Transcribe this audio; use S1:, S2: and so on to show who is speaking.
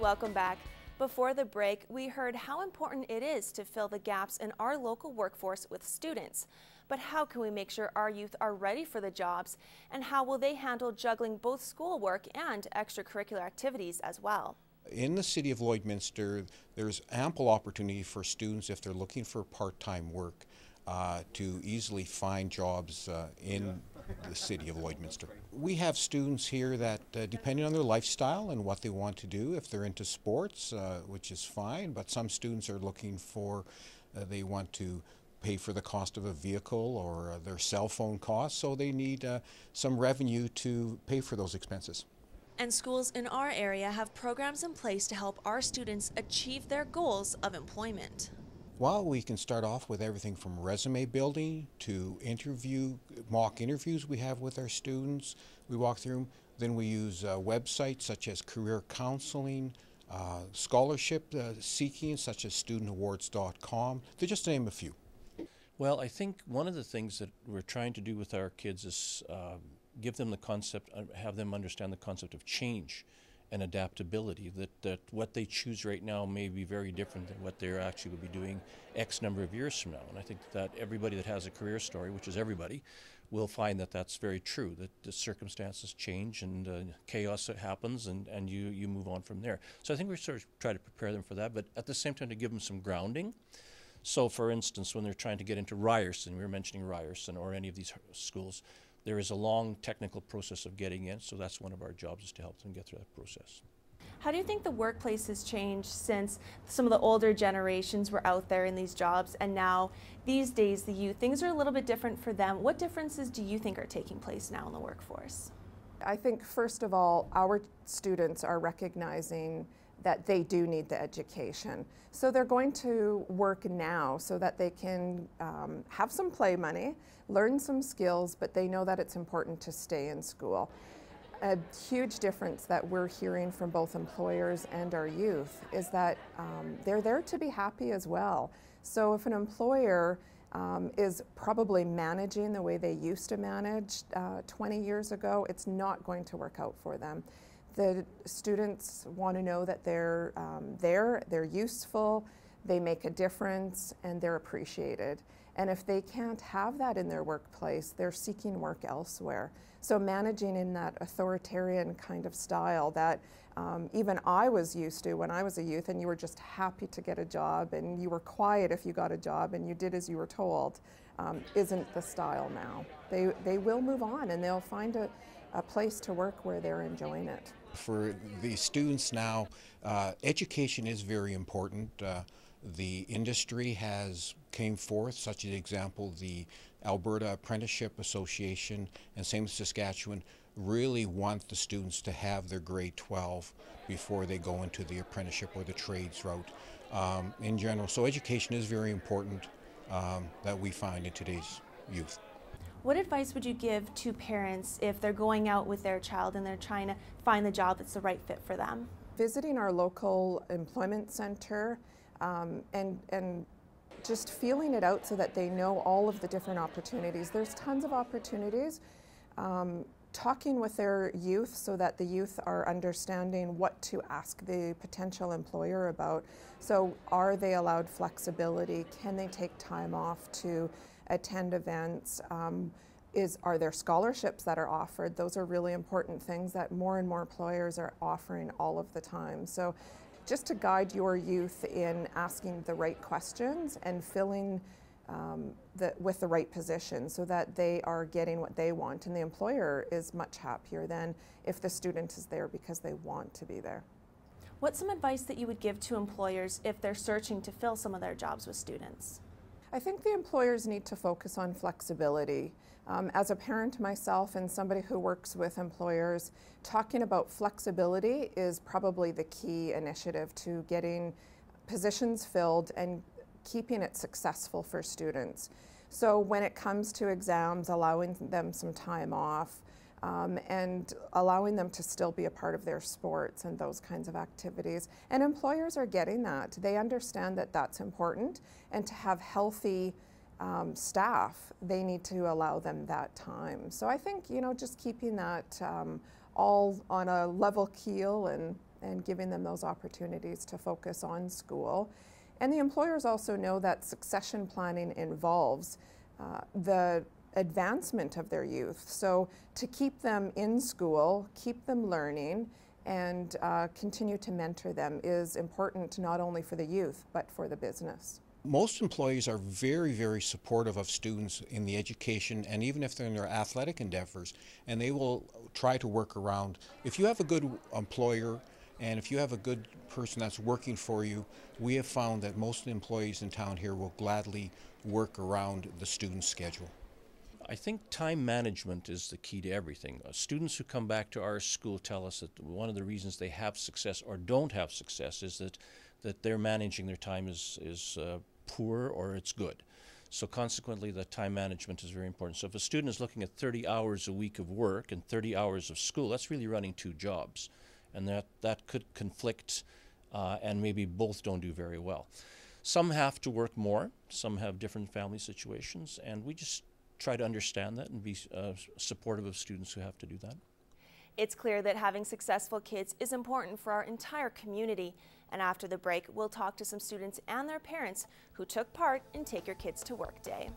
S1: Welcome back. Before the break, we heard how important it is to fill the gaps in our local workforce with students. But how can we make sure our youth are ready for the jobs, and how will they handle juggling both schoolwork and extracurricular activities as well?
S2: In the city of Lloydminster, there's ample opportunity for students, if they're looking for part-time work, to easily find jobs in the city of Lloydminster. We have students here that, depending on their lifestyle and what they want to do, if they're into sports, which is fine, but some students are looking for, they want to pay for the cost of a vehicle or their cell phone costs, so they need some revenue to pay for those expenses.
S1: And schools in our area have programs in place to help our students achieve their goals of employment.
S2: Well, we can start off with everything from resume building to mock interviews we have with our students. We walk through them. Then we use websites such as career counseling, scholarship seeking such as studentawards.com, to just name a few.
S3: Well, I think one of the things that we're trying to do with our kids is give them the concept, have them understand the concept of change and adaptability, that what they choose right now may be very different than what they're actually will be doing X number of years from now. And I think that everybody that has a career story, which is everybody, will find that that's very true, that the circumstances change and chaos happens and you move on from there. So I think we sort of try to prepare them for that, but at the same time to give them some grounding. So for instance, when they're trying to get into Ryerson, we were mentioning Ryerson or any of these schools, there is a long technical process of getting in, so that's one of our jobs, is to help them get through that process.
S1: How do you think the workplace has changed since some of the older generations were out there in these jobs, and now these days the youth, things are a little bit different for them? What differences do you think are taking place now in the workforce?
S4: I think first of all, our students are recognizing that they do need the education. So they're going to work now so that they can have some play money, learn some skills, but they know that it's important to stay in school. A huge difference that we're hearing from both employers and our youth is that they're there to be happy as well. So if an employer is probably managing the way they used to manage 20 years ago, it's not going to work out for them. The students want to know that they're useful, they make a difference, and they're appreciated. And if they can't have that in their workplace, they're seeking work elsewhere. So managing in that authoritarian kind of style that even I was used to when I was a youth, and you were just happy to get a job and you were quiet if you got a job and you did as you were told, isn't the style now. They will move on and they'll find a place to work where they're enjoying it.
S2: For the students now, education is very important. The industry has came forth, such an example, the Alberta Apprenticeship Association and same as Saskatchewan really want the students to have their grade 12 before they go into the apprenticeship or the trades route in general. So education is very important that we find in today's youth.
S1: What advice would you give to parents if they're going out with their child and they're trying to find the job that's the right fit for them?
S4: Visiting our local employment center and just feeling it out so that they know all of the different opportunities. There's tons of opportunities. Talking with their youth so that the youth are understanding what to ask the potential employer about. So are they allowed flexibility? Can they take time off to attend events? Are there scholarships that are offered? Those are really important things that more and more employers are offering all of the time. So just to guide your youth in asking the right questions and filling with the right position so that they are getting what they want, and the employer is much happier than if the student is there because they want to be there.
S1: What's some advice that you would give to employers if they're searching to fill some of their jobs with students?
S4: I think the employers need to focus on flexibility. As a parent myself and somebody who works with employers, talking about flexibility is probably the key initiative to getting positions filled and keeping it successful for students. So when it comes to exams, allowing them some time off and allowing them to still be a part of their sports and those kinds of activities. And employers are getting that. They understand that that's important, and to have healthy staff, they need to allow them that time. So I think, just keeping that all on a level keel and and giving them those opportunities to focus on school. And the employers also know that succession planning involves the advancement of their youth. So to keep them in school, keep them learning, and continue to mentor them is important not only for the youth, but for the business.
S2: Most employees are very, very supportive of students in the education and even if they're in their athletic endeavors, and they will try to work around. If you have a good employer and if you have a good person that's working for you, we have found that most employees in town here will gladly work around the student's schedule.
S3: I think time management is the key to everything. Students who come back to our school tell us that one of the reasons they have success or don't have success is that they're managing their time is poor or it's good. So consequently, the time management is very important. So if a student is looking at 30 hours a week of work and 30 hours of school, that's really running 2 jobs. And that could conflict and maybe both don't do very well. Some have to work more, some have different family situations, and we just try to understand that and be supportive of students who have to do that.
S1: It's clear that having successful kids is important for our entire community. And after the break, we'll talk to some students and their parents who took part in Take Your Kids to Work Day.